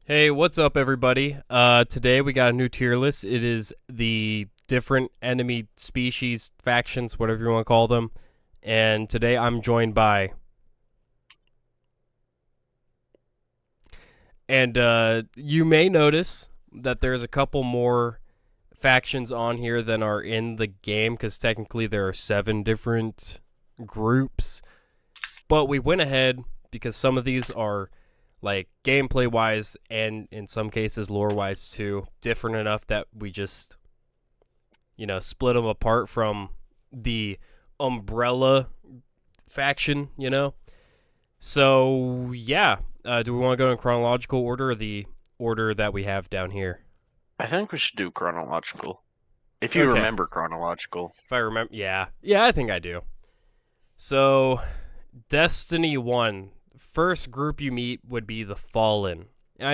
Hey, what's up, everybody? Today we got a new tier list. It is the different enemy species, factions, whatever you want to call them. And today I'm joined by... And you may notice that there's a couple more factions on here than are in the game, because technically there are 7 different groups. But we went ahead, because some of these are... like gameplay wise and in some cases lore wise too, different enough that we just, split them apart from the umbrella faction. So yeah, do we want to go in chronological order or the order that we have down here? I think we should do chronological. If you Okay, remember chronological. if I remember, yeah, I think I do. So Destiny 1, first group you meet would be the Fallen. And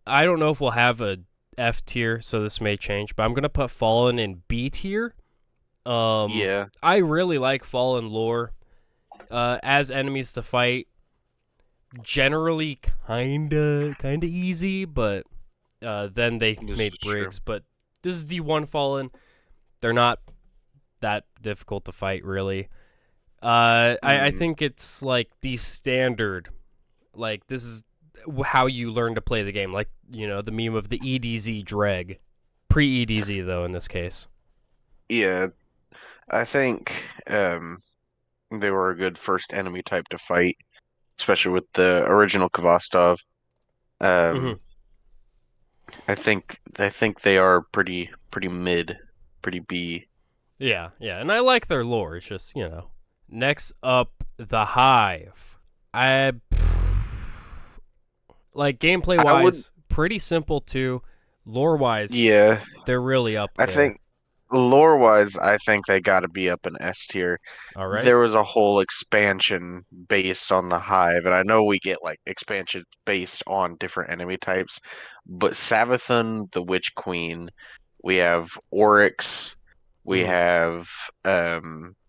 I don't know if we'll have a F tier, so this may change, but I'm going to put Fallen in B tier. Yeah. I really like Fallen lore. As enemies to fight, generally kinda easy, but then they This made is true. Briggs. But this is D1 Fallen. They're not that difficult to fight, really. I think it's like the standard, like this is how you learn to play the game, like the meme of the EDZ dreg, pre-EDZ though in this case. Yeah. I think they were a good first enemy type to fight, especially with the original Kvastov. hmm Um I think they are pretty mid, pretty B. Yeah, and I like their lore. It's just Next up, the Hive. I like gameplay I would wise, pretty simple too. Lore wise, Yeah. they're really up I there. think lore-wise, I think they got to be up in S tier. All right. There was a whole expansion based on the Hive, and I know we get like expansion based on different enemy types, but Savathun, the Witch Queen, we have Oryx, we Mm-hmm. have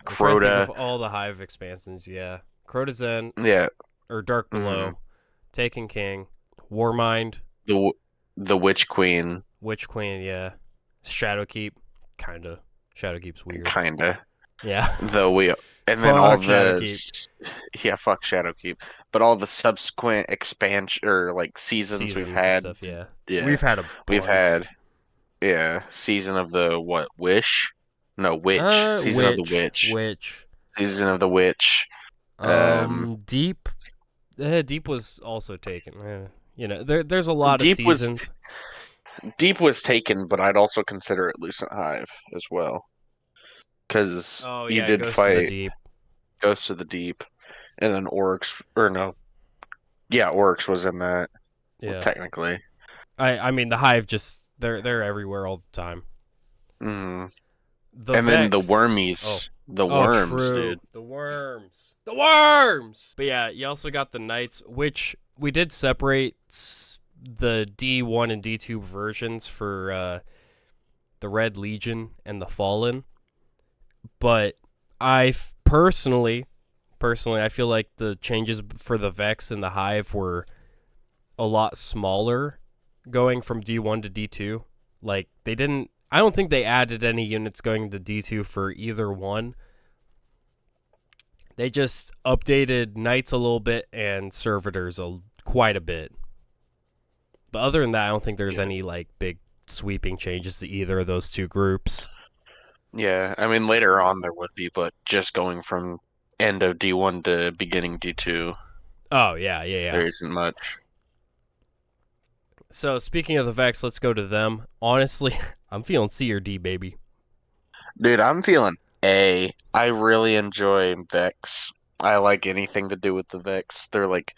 I'm trying to think of Crota, all the Hive expansions. Yeah, Crotazen yeah, or Dark mhm, Below, Taken King, Warmind, the the Witch Queen, Witch Queen. Yeah, Shadowkeep, kinda. Shadowkeep's weird. kinda. Yeah. Though we and then all Fuck the Shadowkeep. yeah, fuck Shadowkeep, but all the subsequent expansion or like seasons we've Seasons and had, stuff. Yeah, yeah, we've had a we've bunch. had yeah, season of the what Wish, no Witch, season of the Witch, Witch. season of the Witch. Um, Deep. Deep was also taken. There's a lot of Deep was seasons. Deep was taken, but I'd also consider it Lucent Hive as well because Oh you yeah, it did goes to the fight deep. Ghosts of the Deep, and then Oryx or no, yeah, Oryx was in that. Well, Yeah. technically. I mean the Hive just they're everywhere all the time. Mm. The And then the Vex. Oh. wormies, the Oh, worms, true. dude. The worms. The worms. But yeah, you also got the knights, which we did separate the D1 and D2 versions for the Red Legion and the Fallen. But personally, I feel like the changes for the Vex and the Hive were a lot smaller going from D1 to D2. Like I don't think they added any units going to D2 for either one. They just updated knights a little bit and servitors quite a bit. But other than that, I don't think there's Yeah. any like big sweeping changes to either of those two groups. Yeah, I mean later on there would be, but just going from end of D1 to beginning D2, Oh yeah. there isn't much. So speaking of the Vex, let's go to them. Honestly, I'm feeling C or D, baby. Dude, I'm feeling A. I really enjoy Vex. I like anything to do with the Vex. They're like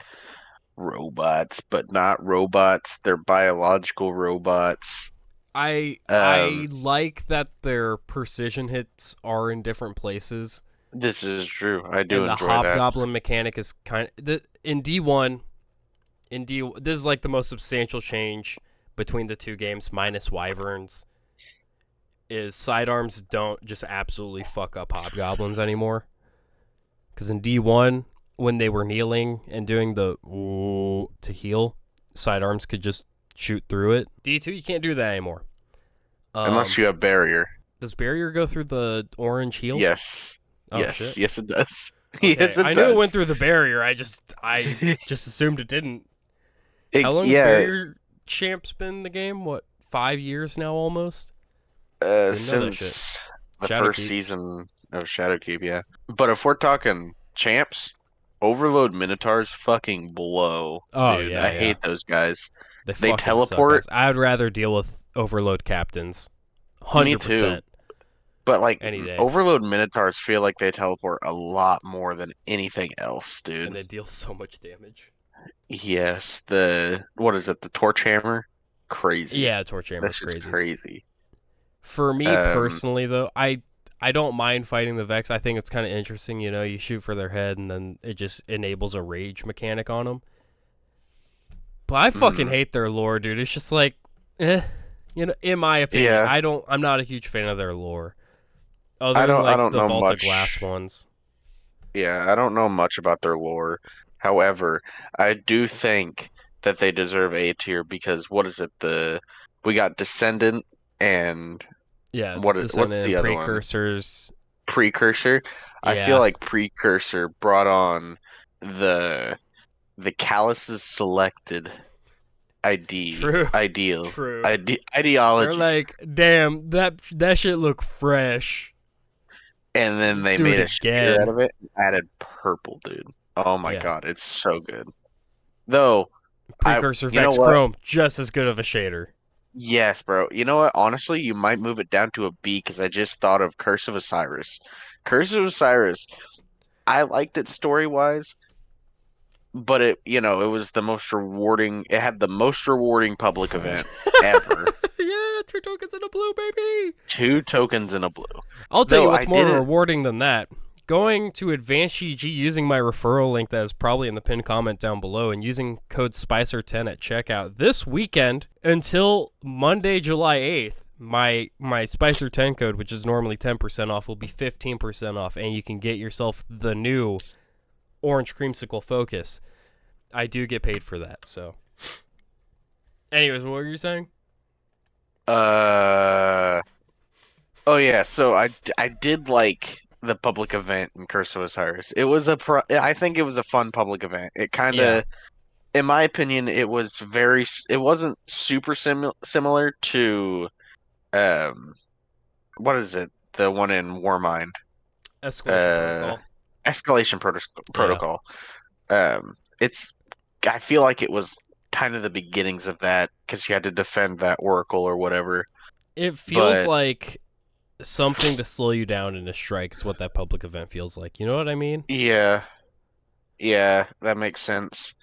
robots, but not robots. They're biological robots. I Um, like that their precision hits are in different places, this is true. I do and the enjoy that. hobgoblin mechanic is in D1. This is like the most substantial change between the two games, minus wyverns. Is sidearms don't just absolutely fuck up hobgoblins anymore. Because in D1, when they were kneeling and doing the ooh to heal, sidearms could just shoot through it. D2, you can't do that anymore. Unless you have barrier. Does barrier go through the orange heel? Yes. Oh, yes. shit. Yes, it does. Okay. Yes, it I does. knew it went through the barrier. I just assumed it didn't. How long has barrier champs been in the game? What, 5 years now almost? Since the first season of Shadowkeep, yeah. But if we're talking champs, Overload Minotaurs fucking blow. Oh, dude. yeah, I hate those guys. They fucking teleport. Suck, I'd rather deal with Overload captains. 100%. Me too. But like any day. Overload Minotaurs feel like they teleport a lot more than anything else, dude. And they deal so much damage. Yes, what is it? The Torch Hammer, crazy. Yeah, Torch Hammer's crazy. For me personally, though, I don't mind fighting the Vex. I think it's kind of interesting. You know, you shoot for their head, and then it just enables a rage mechanic on them. But I fucking hate their lore, dude. It's just like, you know, in my opinion, yeah. I'm not a huge fan of their lore. Other I than don't the know Vault much. of Glass ones. Yeah, I don't know much about their lore. However, I do think that they deserve A tier because what is it? We got Descendant and what's the other Precursors. One? Precursor. Yeah. I feel like Precursor brought on the Callus's selected ideology. They're like, damn, that shit look fresh. And then they made a shader out of it and added purple, dude. Oh my god, it's so good. Though Precursor Vex Chrome, just as good of a shader. Yes, bro. You know what? Honestly, you might move it down to a B because I just thought of Curse of Osiris. Curse of Osiris, I liked it story-wise, but it was the most rewarding. It had the most rewarding public event ever. Yeah, 2 tokens in a blue, baby. 2 tokens in a blue. I'll tell you what's more rewarding than that. Going to Advanced GG using my referral link that is probably in the pinned comment down below and using code Spycer10 at checkout this weekend until Monday, July 8th. My Spycer10 code, which is normally 10% off, will be 15% off, and you can get yourself the new Orange Creamsicle Focus. I do get paid for that, so. Anyways, what were you saying? Oh yeah, so I did like the public event in Curse of Osiris. It was I think it was a fun public event. It kind of, in my opinion, it wasn't super similar to, what is it? The one in Warmind. Escalation Protocol. I feel like it was kind of the beginnings of that because you had to defend that Oracle or whatever. It feels like something to slow you down in a strike is what that public event feels like. You know what I mean? Yeah, that makes sense.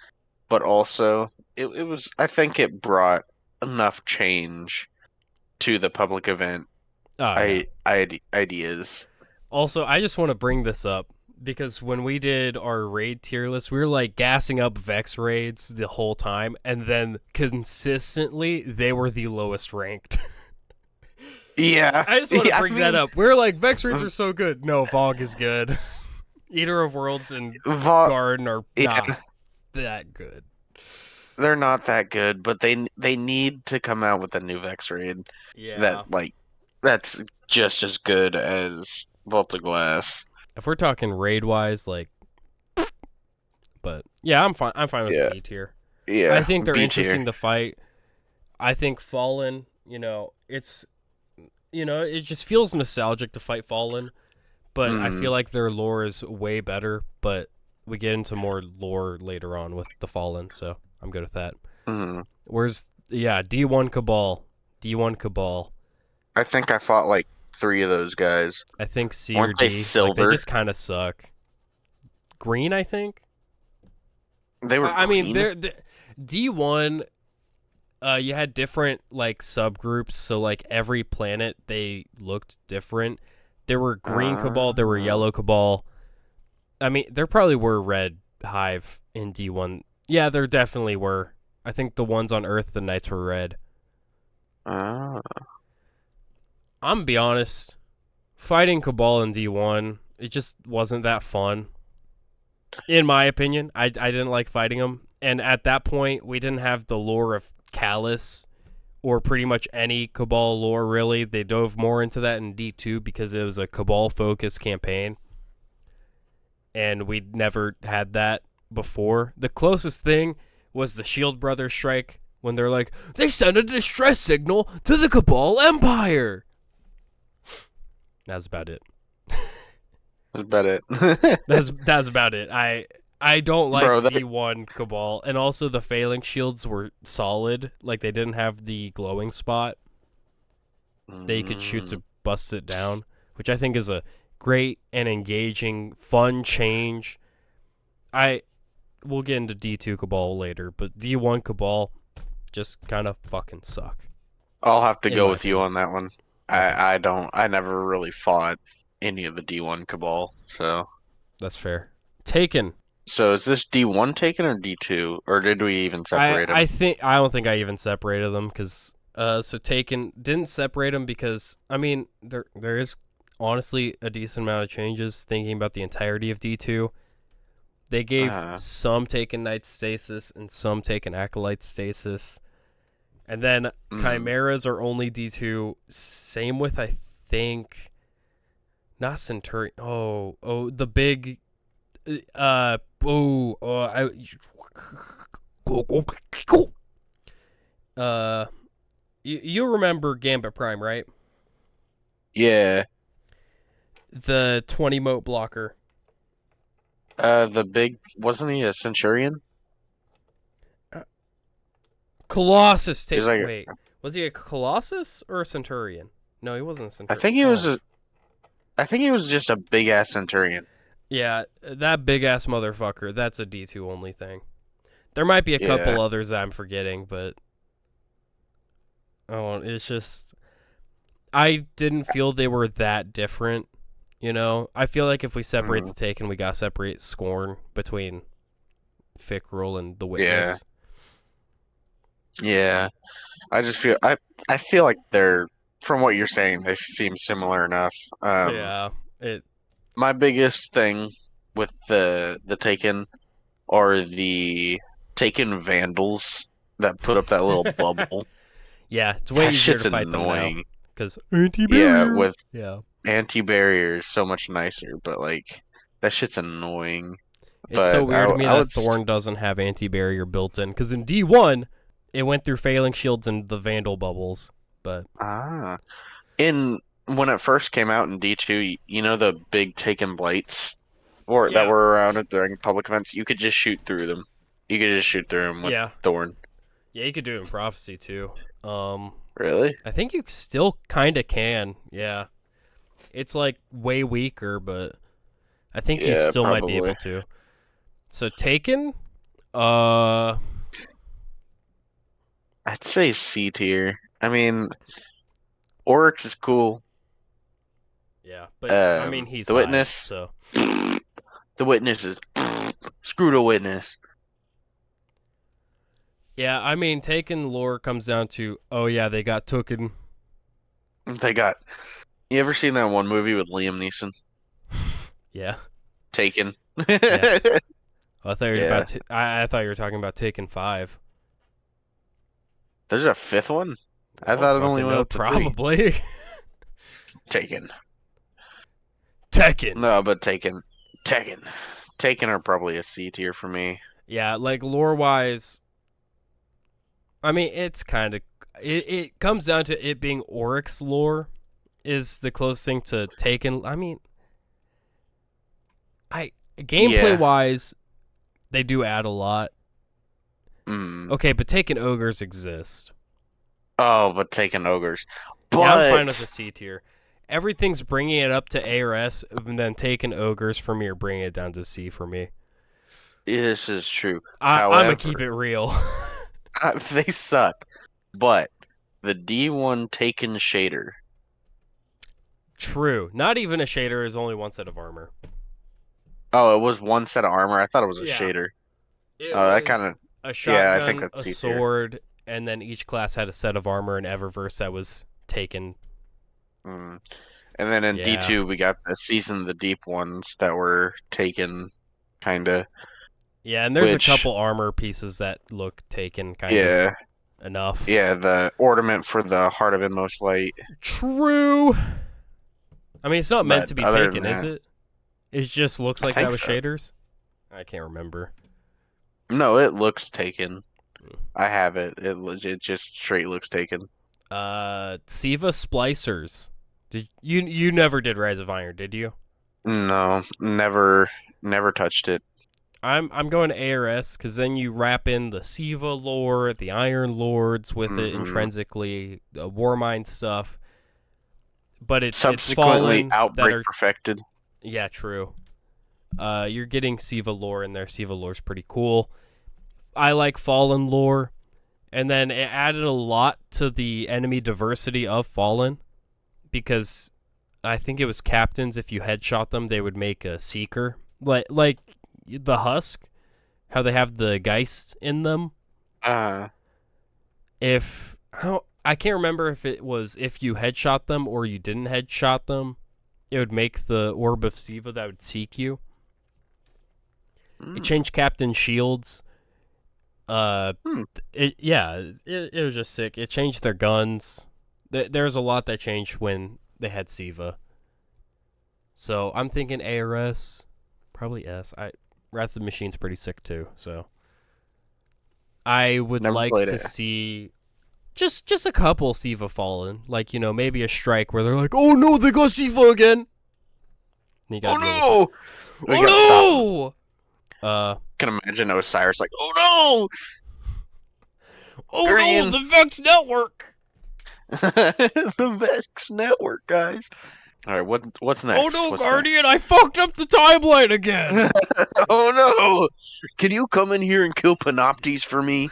But also, it was. I think it brought enough change to the public event ideas. Also, I just want to bring this up because when we did our raid tier list, we were like gassing up Vex raids the whole time, and then consistently they were the lowest ranked. Yeah. I just want to bring that up. We're like, Vex raids are so good. No, Vogue is good. Eater of Worlds and Garden are not that good. They're not that good, but they need to come out with a new Vex raid. Yeah. That's just as good as Vault of Glass. If we're talking raid wise, but yeah, I'm fine with the B tier. Yeah. I think they're interesting to fight. I think Fallen, it just feels nostalgic to fight Fallen, but I feel like their lore is way better, but we get into more lore later on with the Fallen, so I'm good with that. Where's D1 Cabal. I think I fought 3 of those guys. I think C Weren't or D. they silver? They just kind of suck. Green, I think. They were. I mean, they're D1. You had different subgroups, so every planet they looked different. There were green Cabal, there were yellow Cabal. I mean, there probably were red Hive in D1. Yeah, there definitely were. I think the ones on Earth, the Knights were red. I'm gonna be honest. Fighting Cabal in D1, it just wasn't that fun. In my opinion, I didn't like fighting them. And at that point, we didn't have the lore of Callus or pretty much any Cabal lore, really. They dove more into that in D2 because it was a Cabal-focused campaign. And we'd never had that before. The closest thing was the Shield Brothers strike when they're like, they sent a distress signal to the Cabal Empire. That's about it. That's about it. That's about it. I don't like Bro, D1 Cabal, and also the Phalanx shields were solid. Like, they didn't have the glowing spot that you could shoot to bust it down, which I think is a great and engaging, fun change. We'll get into D2 Cabal later, but D1 Cabal just kind of fucking suck. I'll have to in go my with you on that one. I never really fought any of the D1 Cabal, so. That's fair. Taken. So is this D1 Taken or D2, or did we even separate them? I don't think I even separated them because so Taken didn't separate them because I mean there is honestly a decent amount of changes thinking about the entirety of D2. They gave some Taken Knight stasis and some Taken Acolyte stasis. And then Chimeras are only D2. Same with, I think, not Centurion. The big, you remember Gambit Prime, right? Yeah. The 20 mote blocker. The big, wasn't he a Centurion? Colossus. Wait, was he a Colossus or a Centurion? No, he wasn't a Centurion. I think he was just a big ass Centurion. Yeah, that big ass motherfucker. That's a D2 only thing. There might be a couple others that I'm forgetting, but it's just I didn't feel they were that different. You know, I feel like if we separate the Taken, we gotta separate Scorn between Fickrel and the Witness. Yeah. I just feel I feel like they're, from what you're saying, they seem similar enough. My biggest thing with the Taken are the Taken Vandals that put up that little bubble. Yeah, it's way easier to fight annoying. them now because anti-barrier. Anti-barrier is so much nicer, but like that shit's annoying. It's so weird to me that Thorn doesn't have anti-barrier built in because in D1 it went through Phalanx shields and the Vandal bubbles, but when it first came out in D2, you know the big Taken Blights that were around it during public events, you could just shoot through them. You could just shoot through them with Thorn. Yeah, you could do it in Prophecy too. Really? I think you still kind of can. Yeah. It's like way weaker, but I think you still might be able to. So Taken, I'd say C tier. I mean, Oryx is cool. Yeah, but I mean he's the Witness. So the Witness is screw the Witness. Yeah, I mean Taken lore comes down to they got tooken. You ever seen that one movie with Liam Neeson? Yeah. Taken. Yeah. I thought you were I thought you were talking about Taken 5. There's a fifth one? I thought it only went up to probably. 3. Taken. Tekken. No, but Taken. Taken are probably a C tier for me. Yeah, like lore-wise, I mean, it's kind of... It comes down to it being Oryx lore is the closest thing to Taken. I mean, gameplay-wise, they do add a lot. Okay, but Taken Ogres exist. Oh, but Taken Ogres. But... Yeah, I'm fine with the C tier. Everything's bringing it up to A or S, and then Taken Ogres for me are bringing it down to C for me. This is true. I'm going to keep it real. They suck. But the D1 Taken shader. True. Not even a shader is only one set of armor. Oh, it was one set of armor? I thought it was a shader. That kind of... A shotgun, I think that's a sword, and then each class had a set of armor in Eververse that was taken. And then in D2, we got the Season of the Deep ones that were taken, kind of. Yeah, and there's a which, couple armor pieces that look taken kind yeah, of enough. yeah, the ornament for the Heart of Inmost Light. True. I mean, it's not meant But to be other taken, than is that, it? It just looks I like that think with so. shaders. I can't remember. No, it looks taken. I have it. It just straight looks taken. SIVA splicers. Did you never did Rise of Iron, did you? No, never touched it. I'm going to ARS because then you wrap in the SIVA lore, the Iron Lords with it Hmm. intrinsically, Warmind stuff. But it's Subsequently, Fallen that Outbreak are perfected. true. You're getting SIVA lore in there. SIVA lore's pretty cool. I like Fallen lore, and then it added a lot to the enemy diversity of Fallen because I think it was captains. If you headshot them, they would make a seeker, like the Husk, how they have the Geist in them. Uh, If I can't remember if it was if you headshot them or you didn't headshot them, it would make the Orb of SIVA that would seek you. It changed Captain Shields. It was just sick. It changed their guns. There's a lot that changed when they had SIVA. So I'm thinking ARS, probably S. Wrath of the Machine's pretty sick too. So I would Never like played to it. see just a couple SIVA Fallen, like maybe a strike where they're like, oh no, they got SIVA again. And you gotta deal with it. Oh no! We gotta stop 'em. Oh no! Can imagine Osiris like, oh Oh Guardian. no, the Vex Network! no! The Vex Network, guys. All right, what's next? Oh no, What's Guardian, next? I fucked up the timeline again! Oh no! Can you come in here and kill Panoptes for me?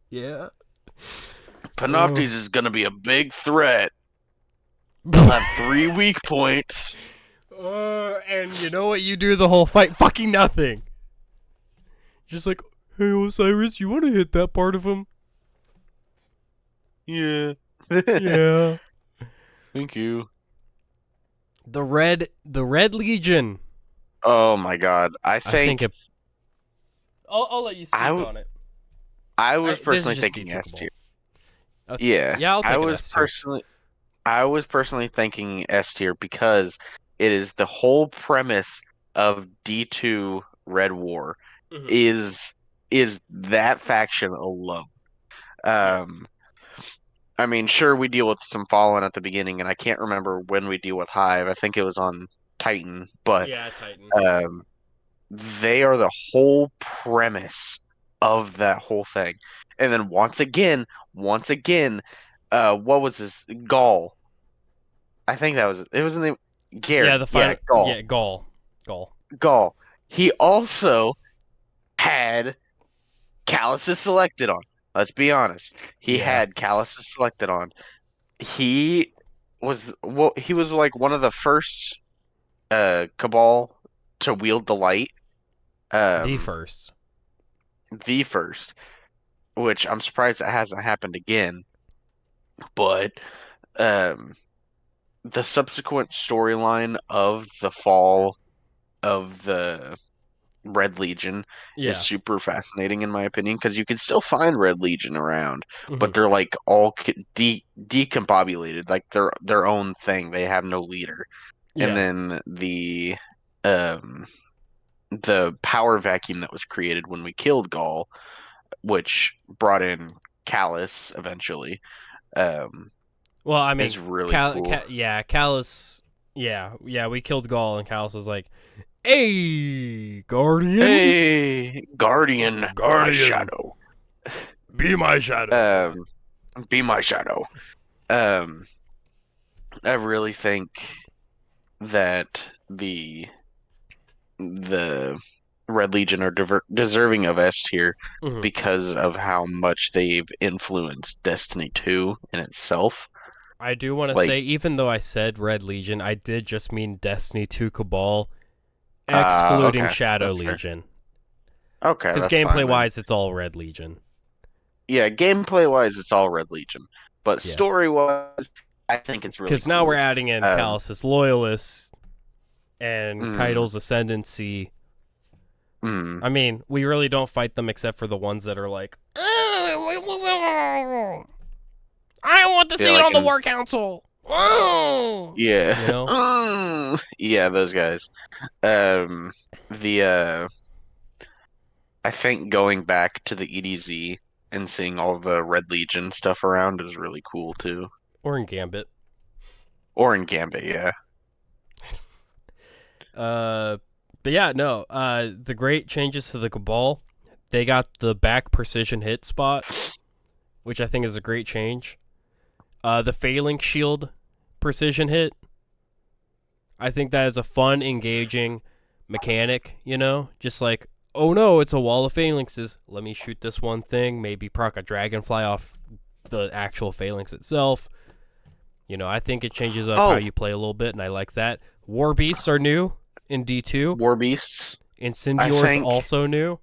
Yeah. Panoptes is gonna be a big threat. He'll have 3 weak points. And you know what you do the whole fight? Fucking nothing. Just like, hey Osiris, you want to hit that part of him? Yeah. Yeah. Thank you. The Red Legion. Oh my god. I think I'll let you speak on it. I was This is personally just thinking D2 S tier. Okay. Yeah. Yeah, I'll take I an was S tier. I was personally thinking S tier because it is the whole premise of D2 Red War Mhm. is that faction alone. I mean, sure, we deal with some Fallen at the beginning, and I can't remember when we deal with Hive. I think it was on Titan, but Yeah, Titan. they are the whole premise of that whole thing. And then once again, what was this? Gaul. I think it was in the Garrett. Yeah, the final. Gaul. Yeah, Gaul. Gaul. He also had Calluses selected on. Let's be honest. He Yeah. had Calluses selected on. He was like one of the first Cabal to wield the light. The first. The first, which I'm surprised it hasn't happened again. But the subsequent storyline of the fall of the Red Legion Yeah. is super fascinating in my opinion because you can still find Red Legion around, Mhm. but they're like all decombobulated, like they're their own thing. They have no leader. And Yeah. then the power vacuum that was created when we killed Gaul, which brought in Callus eventually, Well, I mean, is really cool. Callus. Yeah, we killed Gaul, and Callus was like, "Hey, Guardian. Hey, Guardian, my Guardian. shadow. Be my shadow." Be my shadow. I really think that the Red Legion are deserving of S tier Mhm. because of how much they've influenced Destiny 2 in itself. I do want to Like- say, even though I said Red Legion, I did just mean Destiny 2 Cabal, excluding okay, Shadow that's fair. Legion. Okay, Because that's fine then. gameplay-wise, it's all Red Legion. Yeah, gameplay-wise, it's all Red Legion. But Yeah. story-wise, I think it's really Because cool. now we're adding in Callus's Loyalists. and Keidel's Ascendancy. Mm. I mean, we really don't fight them except for the ones that are like, I want the seat like on the War Council. Yeah. You know? Yeah, those guys. The I think going back to the EDZ and seeing all the Red Legion stuff around is really cool too. Or in Gambit. Or in Gambit, yeah. But yeah, no. The great changes to the Cabal. They got the back precision hit spot, which I think is a great change. The Phalanx Shield precision hit. I think that is a fun, engaging mechanic, you know? Just like, oh no, it's a wall of phalanxes. Let me shoot this one thing, maybe proc a dragonfly off the actual phalanx itself. You know, I think it changes up how you play a little bit, and I like that. War Beasts are new in D2. War Beasts. Incendior's also new.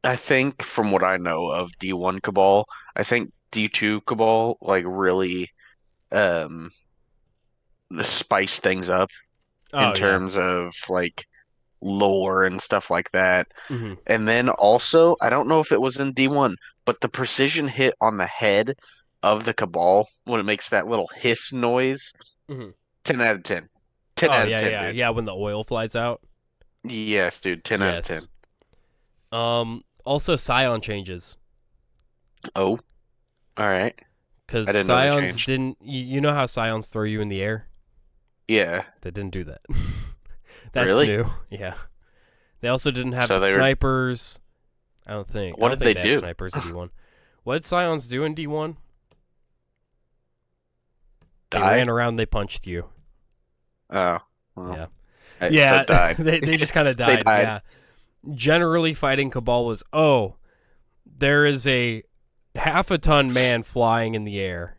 I think from what I know of D1 Cabal, I think D2 Cabal like really spice things up in terms of like lore and stuff like that. Mm-hmm. And then also, I don't know if it was in D1, but the precision hit on the head of the Cabal when it makes that little hiss noise, 10 out of 10. 10 out of 10, dude. Yeah, when the oil flies out. Yes, dude, 10 out of 10. Also Scion changes. Oh, all right. Because Scions didn't... You know how Scions throw you in the air? Yeah. They didn't do that. That's really? new. Yeah. They also didn't have the snipers. I don't think. What did they do? Snipers in D1. What did Scions do in D1? They ran around. They punched you. Oh. Well, yeah. Yeah. So died. they just kind of died. Yeah. Generally, fighting Cabal was, there is a half a ton man flying in the air.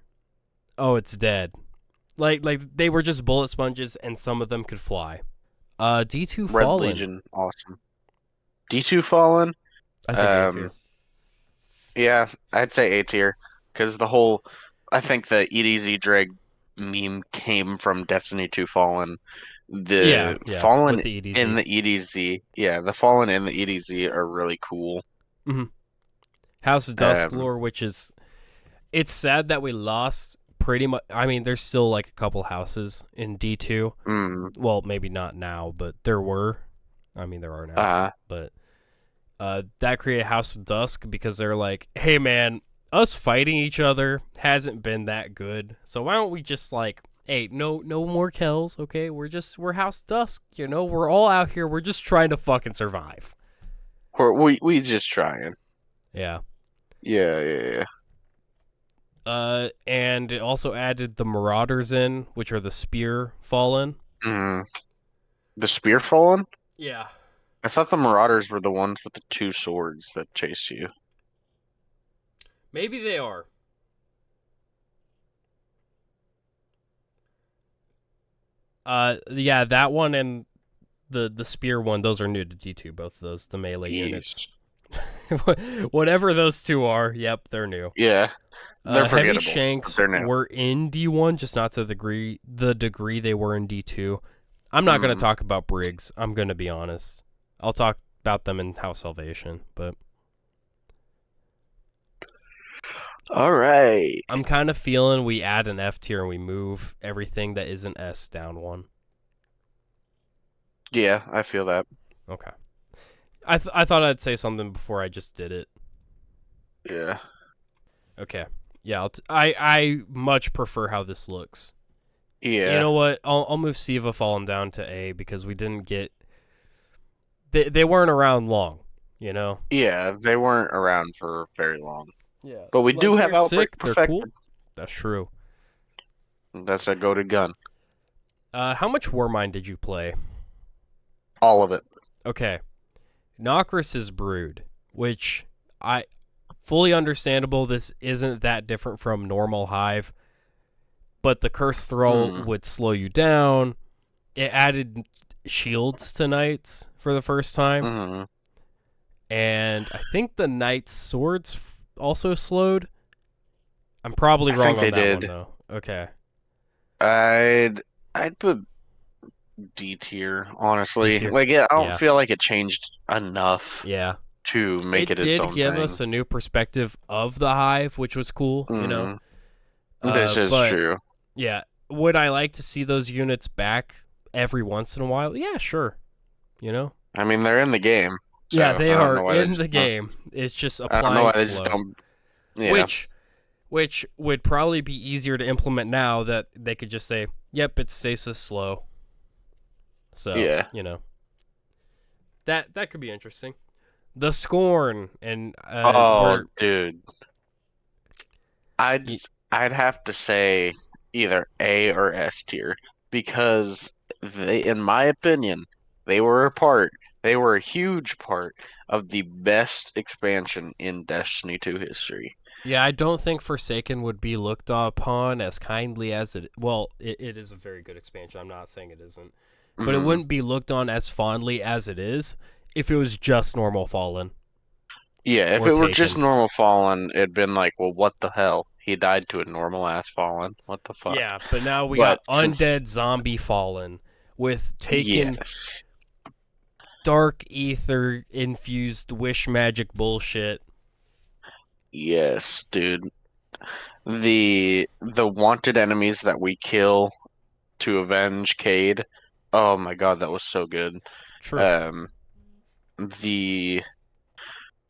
Oh, it's dead. Like they were just bullet sponges, and some of them could fly. D2 Red Fallen. Legion, awesome. D2 Fallen. I think A tier. Yeah, I'd say A tier because I think the EDZ Dreg meme came from Destiny 2 Fallen. The Fallen the in the EDZ, the Fallen in the EDZ are really cool. Mm-hmm. House of Dusklore, which is, it's sad that we lost pretty much. I mean, there's still like a couple houses in D2. Well, maybe not now, but there were. I mean, there are now. But that created House of Dusk because they're like, hey man, us fighting each other hasn't been that good. So why don't we just like, hey, no more kills, okay? We're House of Dusk, you know? We're all out here. We're just trying to fucking survive. We just trying. Yeah. Yeah. And it also added the Marauders in, which are the Spear Fallen. The Spear Fallen? Yeah. I thought the Marauders were the ones with the two swords that chase you. Maybe they are. Yeah, that one and the Spear one, those are new to D2, both of those, the melee units. Whatever those two are, yep, they're new. Yeah. They're Heavy Shanks were in D1, just not to the degree they were in D2. I'm not going to talk about Briggs. I'm going to be honest. I'll talk about them in House Salvation, but... All right. I'm kind of feeling we add an F tier and we move everything that isn't S down one. Yeah, I feel that. Okay. I thought I'd say something before I just did it. Yeah. Okay. Yeah, I much prefer how this looks. Yeah. You know what? I'll move SIVA Fallen down to A because we didn't get... They weren't around long, you know? Yeah, they weren't around for very long. Yeah. But we do have Outbreak Perfected. They're cool. That's true. That's a goated gun. How much Warmind did you play? All of it. Okay. Nokris' Brood, which I... Fully understandable, this isn't that different from normal Hive, but the Curse Thrall would slow you down. It added shields to Knights for the first time. And I think the Knight's Swords also slowed. I'm probably wrong on that one, though. Okay. I'd put D tier, honestly. D tier. Like, I don't Yeah. feel like it changed enough Yeah. to make It it its did own give thing. us a new perspective of the Hive, which was cool, you know. Hmm. This is But true. yeah, would I like to see those units back every once in a while? Yeah, sure. You know. I mean, they're in the game, Yeah, so they I don't are know why they in just the don't. game. It's just I don't know applying why they just slow, don't. Yeah. which would probably be easier to implement now that they could just say, "Yep, it's stasis slow." So Yeah. you know that could be interesting. The Scorn and Oh, we're dude. I'd y- I'd have to say either A or S tier because they, in my opinion, they were a part. They were a huge part of the best expansion in Destiny 2 history. yeah, I don't think Forsaken would be looked upon as kindly as it. Well, it is a very good expansion. I'm not saying it isn't, but it Hmm. wouldn't be looked on as fondly as it is if it was just normal Fallen Yeah, if or it were just Taken. normal Fallen, it'd been like, well, what the hell? He died to a normal ass Fallen. What the fuck? Yeah, but now we But got since undead zombie Fallen with Taken yes, dark ether infused wish magic bullshit. yes, dude. The wanted enemies that we kill to avenge Cade. Oh my God, that was so good. True. Um, the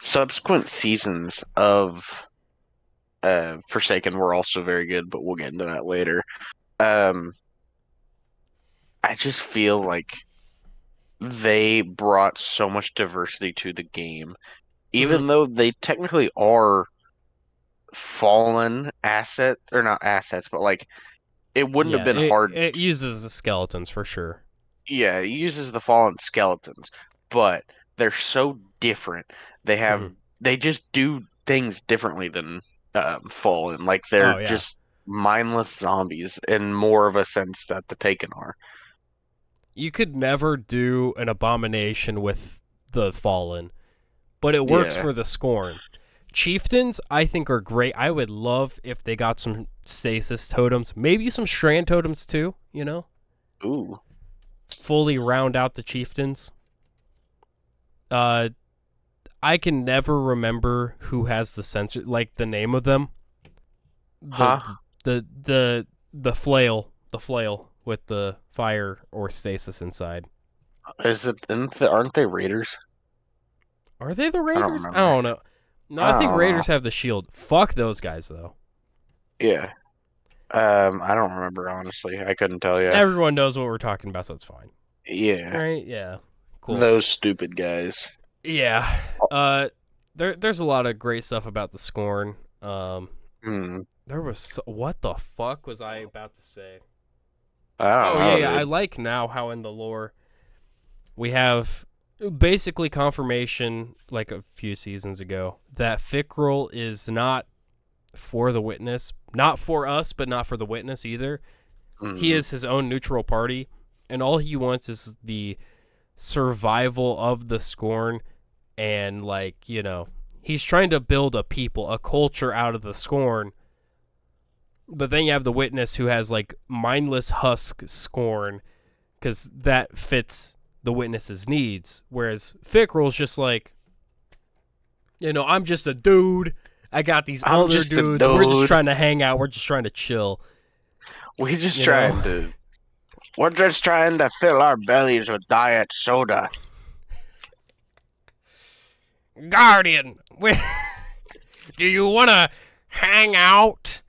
subsequent seasons of Forsaken were also very good, but we'll get into that later. Um, I just feel like they brought so much diversity to the game, Hmm. even though they technically are fallen asset or not assets, but like it wouldn't have Yeah, been it hard. it uses the skeletons for sure. Yeah, it uses the fallen skeletons, but they're so different. They have Hmm. they just do things differently than fallen. Like they're Oh yeah, just mindless zombies in more of a sense that the Taken are. you could never do an abomination with the fallen, but it works Yeah. for the Scorn. Chieftains, I think, are great. I would love if they got some stasis totems, maybe some strand totems too. You know, Ooh. fully round out the chieftains. Uh, I can never remember who has the sensor, like the name of them. The Huh? the flail with the fire or stasis inside. Aren't they Raiders? Are they the I don't Raiders? I remember. don't know. No, I I think don't know. Raiders have the shield. Fuck those guys though. Yeah. I don't remember honestly. I couldn't tell you. Everyone knows what we're talking about, so it's fine. Yeah. Right? Yeah. Cool. Those stupid guys. Yeah. There's a lot of great stuff about the Scorn. Hmm. There was what the fuck was I about to say? I don't Oh yeah, know, yeah. I dude. like now how in the lore we have basically confirmation like a few seasons ago that Fickrell is not for the witness, not for us, but not for the witness either. He Hmm. is his own neutral party, and all he wants is the survival of the Scorn, and like he's trying to build a people, a culture out of the Scorn. But then you have the witness who has like mindless husk Scorn, because that fits the witness's needs. Whereas Fickrell's just like, I'm just a dude. I got these I'm other just a dudes. We're just dude. trying to hang out. We're just trying to chill. We just You know. trying to. We're just trying to fill our bellies with diet soda. Guardian, do you want to hang out?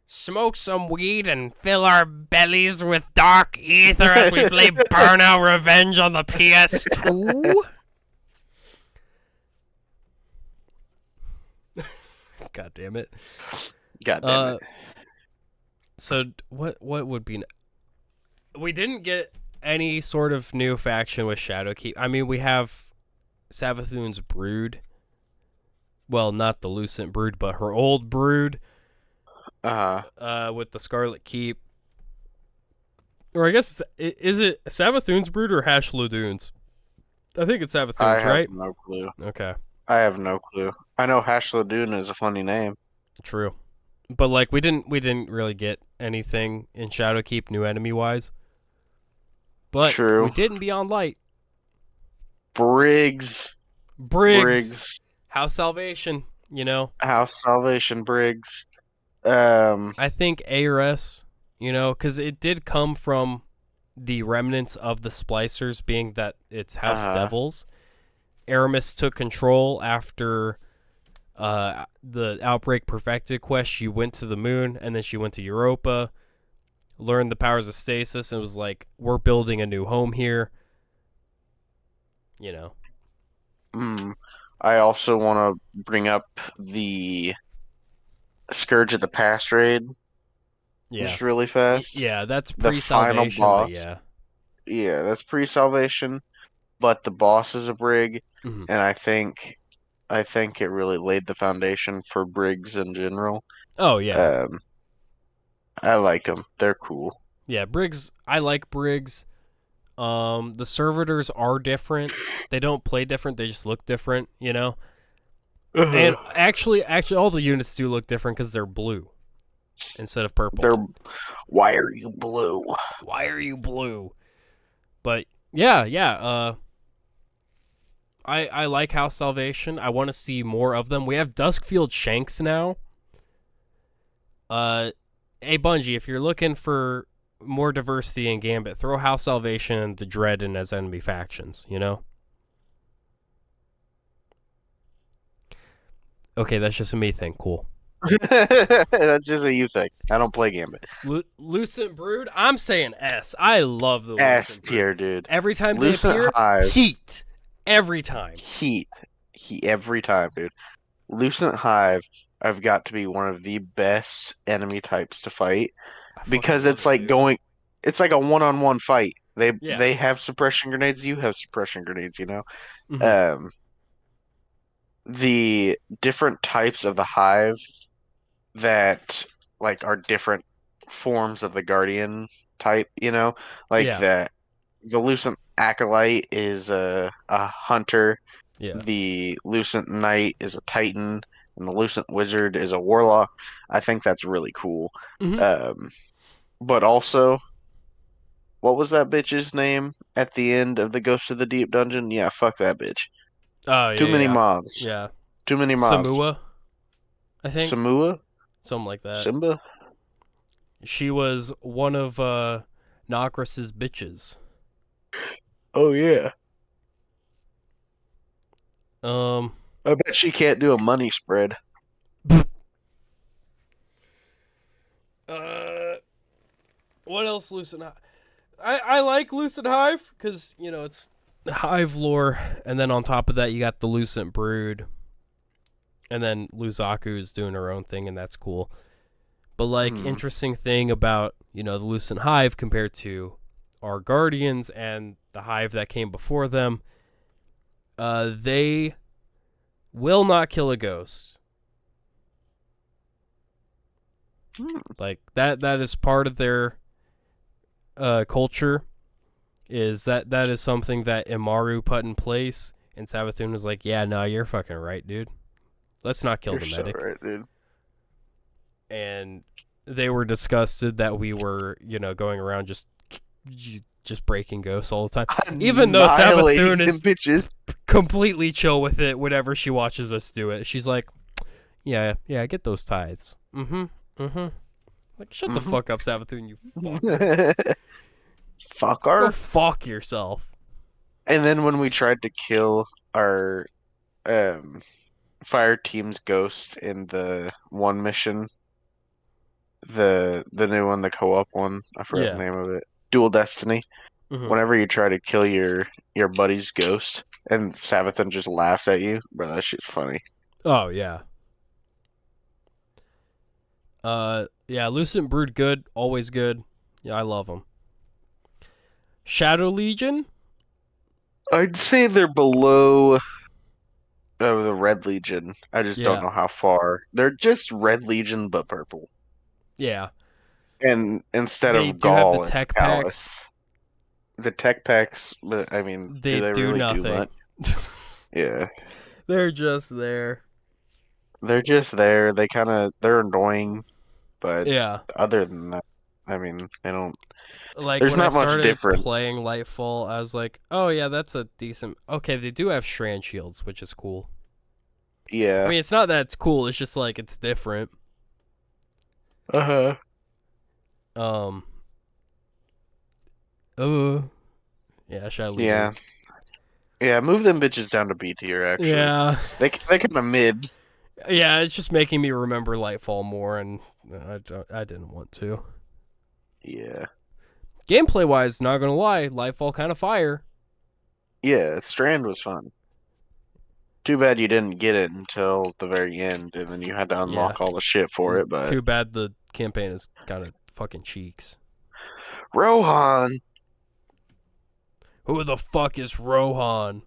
Smoke some weed and fill our bellies with dark ether as we play Burnout Revenge on the PS2? God damn it. God damn it. So what would be we didn't get any sort of new faction with Shadowkeep. I mean, we have Savathun's brood. Well, not the Lucent brood, but her old brood. With the Scarlet Keep. Or I guess is it Savathun's brood or Hash Ladoons? I think it's I Savathun's, have right? no clue. Okay, I have no clue. I know Hash Ladoon is a funny name. true. But like we didn't really get anything in Shadowkeep new enemy wise. But we True. did in Beyond Light. Briggs. Briggs, Briggs. House Salvation. You know, House Salvation Briggs. I think ARS. You know, because it did come from the remnants of the Splicers, being that it's House Devils. Aramis took control after the Outbreak Perfected quest. She went to the moon, and then she went to Europa, learned the powers of stasis, and was like, we're building a new home here. You know. I also want to bring up the Scourge of the Past raid. Yeah. Just really fast. Yeah, that's The final pre-salvation, boss. but yeah. Yeah, that's pre-salvation, but the boss is a Brig, Mhm. and I think it really laid the foundation for Brigs in general. Oh, yeah. I like them. They're cool. Yeah, Briggs, I like Briggs. The servitors are different. They don't play different, they just look different, you know? And actually, all the units do look different because they're blue instead of purple. Why are you blue? Why are you blue? But yeah. I like House Salvation. I want to see more of them. We have Duskfield Shanks now. Hey Bungie, if you're looking for more diversity in Gambit, throw House Salvation and the Dread in as enemy factions. You know. Okay, that's just a me thing. Cool. That's just a you thing. I don't play Gambit. Lucent Brood. I'm saying S. I love the S Lucent tier, Brood. dude. Every time Lucent they appear, Hive. heat. Every time. Heat. Every time, dude. Lucent Hive, I've got to be one of the best enemy types to fight because it's like it's like a one-on-one fight. They have suppression grenades, you have suppression grenades, you know. Mm-hmm. The different types of the Hive that like are different forms of the Guardian type, you know, like that. The Lucent Acolyte is a hunter. Yeah. The Lucent Knight is a Titan, and the Lucent Wizard is a Warlock. I think that's really cool. Mm-hmm. But also, what was that bitch's name at the end of the Ghost of the Deep dungeon? Yeah, fuck that bitch. Oh, Too many yeah. mobs. Yeah. Too many mobs. Samua, I think. Samua? Something like that. Simba? She was one of Nokras's bitches. Oh, yeah. I bet she can't do a money spread. What else, Lucent Hive? I like Lucent Hive because, you know, it's Hive lore, and then on top of that, you got the Lucent Brood, and then Luzaku is doing her own thing, and that's cool. But, like, interesting thing about, you know, the Lucent Hive compared to our Guardians and the Hive that came before them, they will not kill a ghost. Like, that is part of their culture, is that is something that Imaru put in place, and Savathun was like, yeah, no, you're fucking right, dude. Let's not kill the medic. So right, dude. And they were disgusted that we were, you know, going around just breaking ghosts all the time. Even though Savathun is completely chill with it whenever she watches us do it. She's like, yeah, get those tithes. Like, shut the fuck up, Savathun, you fuck. Fucker. Go fuck yourself. And then when we tried to kill our fire team's ghost in the one mission, the new one, the co-op one, I forgot the name of it, Dual Destiny. Whenever you try to kill your buddy's ghost and Savathun just laughs at you, bro, that shit's funny. Oh, yeah. Yeah, Lucent Brood good, always good. Yeah, I love them. Shadow Legion? I'd say they're below the Red Legion. I just don't know how far. They're just Red Legion, but purple. Yeah. And instead they of Gaul, have the tech packs. The tech packs, but I mean, do they really nothing. do much? Yeah. They're just there. They're just there. They're annoying. But Yeah. other than that, I mean, they don't. Like, There's when I not much started different. playing Lightfall, I was like, oh, yeah, that's a decent... Okay, they do have strand shields, which is cool. I Yeah. mean, it's not that it's cool, it's just, like, it's different. Uh-huh. Um... Yeah, should I leave Yeah. it? Yeah, move them bitches down to B tier, actually. Yeah. They kind of mid. Yeah, it's just making me remember Lightfall more, and I didn't want to. Yeah. Gameplay-wise, not gonna lie, Lightfall kind of fire. Yeah, Strand was fun. Too bad you didn't get it until the very end, and then you had to Yeah. unlock all the shit for it, but... Too bad the campaign is kind of fucking cheeks. Rohan! Who the fuck is Rohan?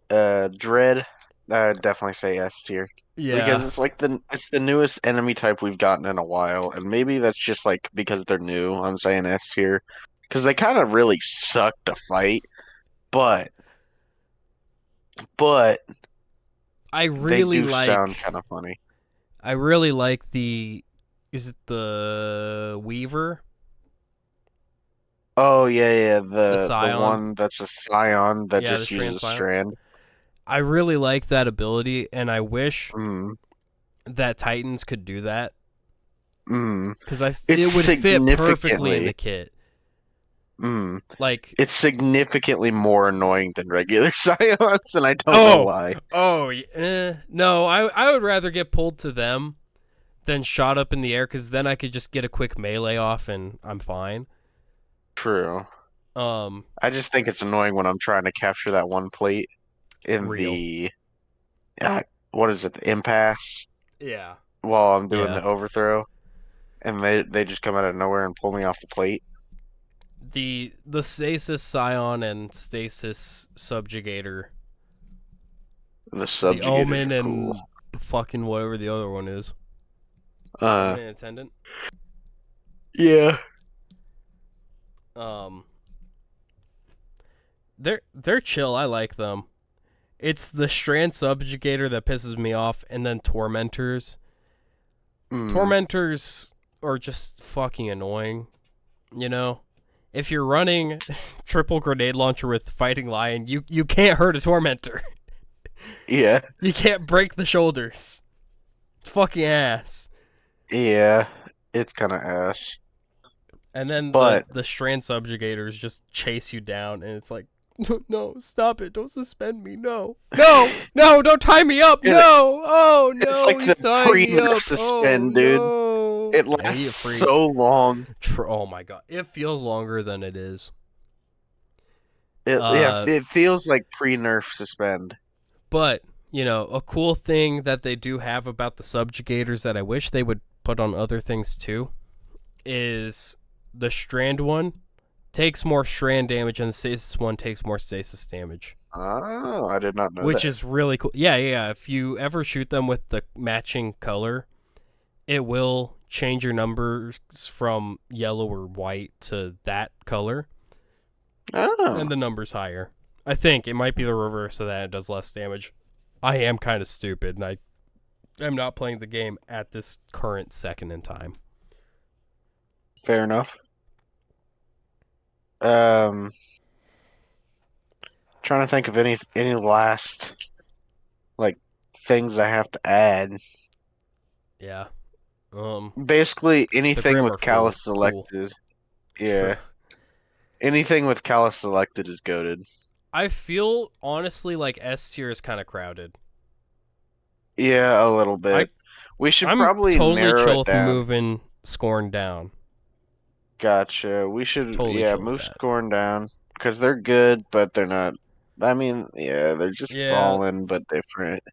Dread, I'd definitely say S tier. Yeah. Because it's like it's the newest enemy type we've gotten in a while, and maybe that's just like because they're new, I'm saying S tier. Because they kind of really suck to fight, but I they really do like... sound kind of funny. I really like the... Is it the Weaver? Oh yeah, the Scion? one that's a Scion that Yeah, the just Strand uses Scion. Strand. I really like that ability, and I wish Mm, that Titans could do that. mm. Because it It's would fit perfectly in significantly the kit. mm. Like... It's significantly more annoying than regular Scions, and I don't know why. No, I would rather get pulled to them than shot up in the air, because then I could just get a quick melee off and I'm fine. True. Um, I just think it's annoying when I'm trying to capture that one plate in Real. the what is it, the impasse, yeah. while I'm doing Yeah. the overthrow, and they just come out of nowhere and pull me off the plate. The Stasis Scion and Stasis Subjugator, The subjugators the Omen are and cool. fucking whatever the other one is. Omen and Attendant. Yeah. They're chill. I like them. It's the Strand Subjugator that pisses me off, and then Tormentors. Tormentors are just fucking annoying. You know? If you're running triple grenade launcher with Fighting Lion, you can't hurt a Tormentor. Yeah. You can't break the shoulders. It's fucking ass. Yeah. It's kind of ass. And then But the Strand Subjugators just chase you down, and it's like, no, stop it. Don't suspend me. No, don't tie me up. No. Oh, no, it's like he's the tying me up. suspend, dude. No. It Yeah, lasts you freak. so long. Oh, my God. It feels longer than it is. It feels like pre-nerf suspend. But, a cool thing that they do have about the Subjugators that I wish they would put on other things too is the Strand one takes more Strand damage and the Stasis one takes more Stasis damage. Oh, I did not know Which that. is really cool. Yeah. If you ever shoot them with the matching color, it will change your numbers from yellow or white to that color. Oh. And the number's higher. I think it might be the reverse of that. It does less damage. I am kind of stupid, and I am not playing the game at this current second in time. Fair enough. Trying to think of any last things I have to add. Yeah. Basically anything Grim with are Callus cool. selected. Yeah. Anything with Callus selected is goated. I feel honestly like S tier is kind of crowded. Yeah, a little bit. We should probably totally narrow chill it with down. moving Scorn down. Gotcha. We should Totally chill with move that. Scorn down because they're good, but they're not. I mean, yeah, they're just fallen but different.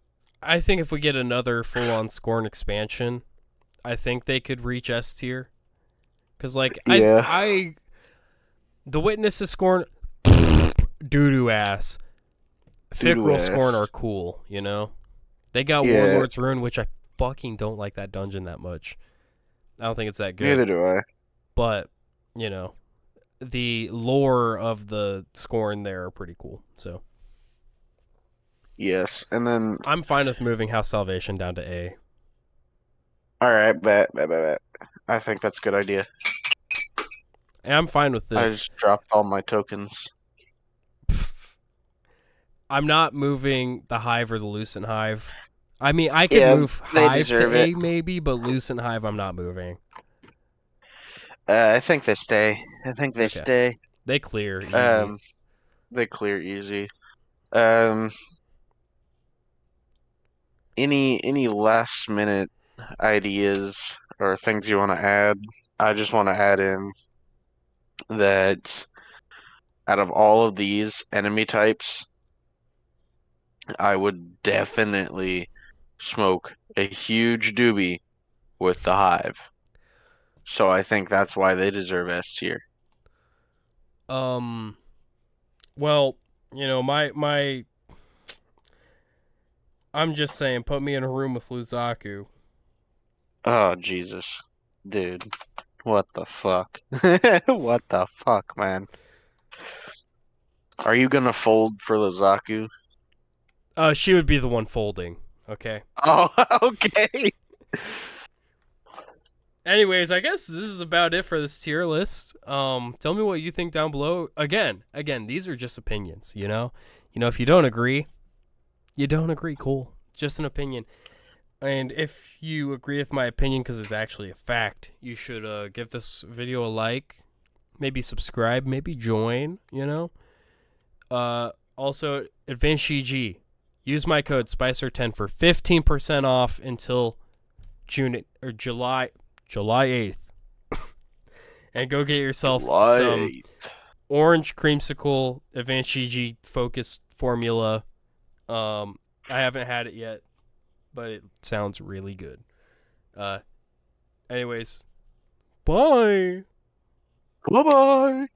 I think if we get another full-on Scorn expansion, I think they could reach S tier. Because, the Witnesses Scorn, doo-doo ass. Fickrel Scorn are cool, They got Warlord's Ruin, which I fucking don't like that dungeon that much. I don't think it's that good. Neither do I. But, the lore of the Scorn there are pretty cool, so. Yes, and then... I'm fine with moving House Salvation down to A. All right, bet. I think that's a good idea. And I'm fine with I this. just dropped all my tokens. I'm not moving the Hive or the Lucent Hive. I mean, I could Yeah, move they Hive to deserve it. A maybe, but Lucent Hive I'm not moving. I think they stay. I think they Okay. stay. They clear easy. Um, they clear easy. Um, any last minute ideas or things you want to add? I just want to add in that out of all of these enemy types, I would definitely smoke a huge doobie with the Hive. So I think that's why they deserve S tier. Um well, my I'm just saying put me in a room with Luzaku. Oh, Jesus. Dude, what the fuck? What the fuck, man? Are you gonna fold for Lozaku? She would be the one folding, okay? Oh, okay. Anyways, I guess this is about it for this tier list. Tell me what you think down below. Again, these are just opinions, you know? If you don't agree, you don't agree. Cool. Just an opinion. And if you agree with my opinion because it's actually a fact, you should give this video a like, maybe subscribe, maybe join, Also, Advanced GG. Use my code Spycer10 for 15% off until June or July 8th. And go get yourself some orange creamsicle Advanced GG focused formula. I haven't had it yet, but it sounds really good. Anyways, bye. Bye bye.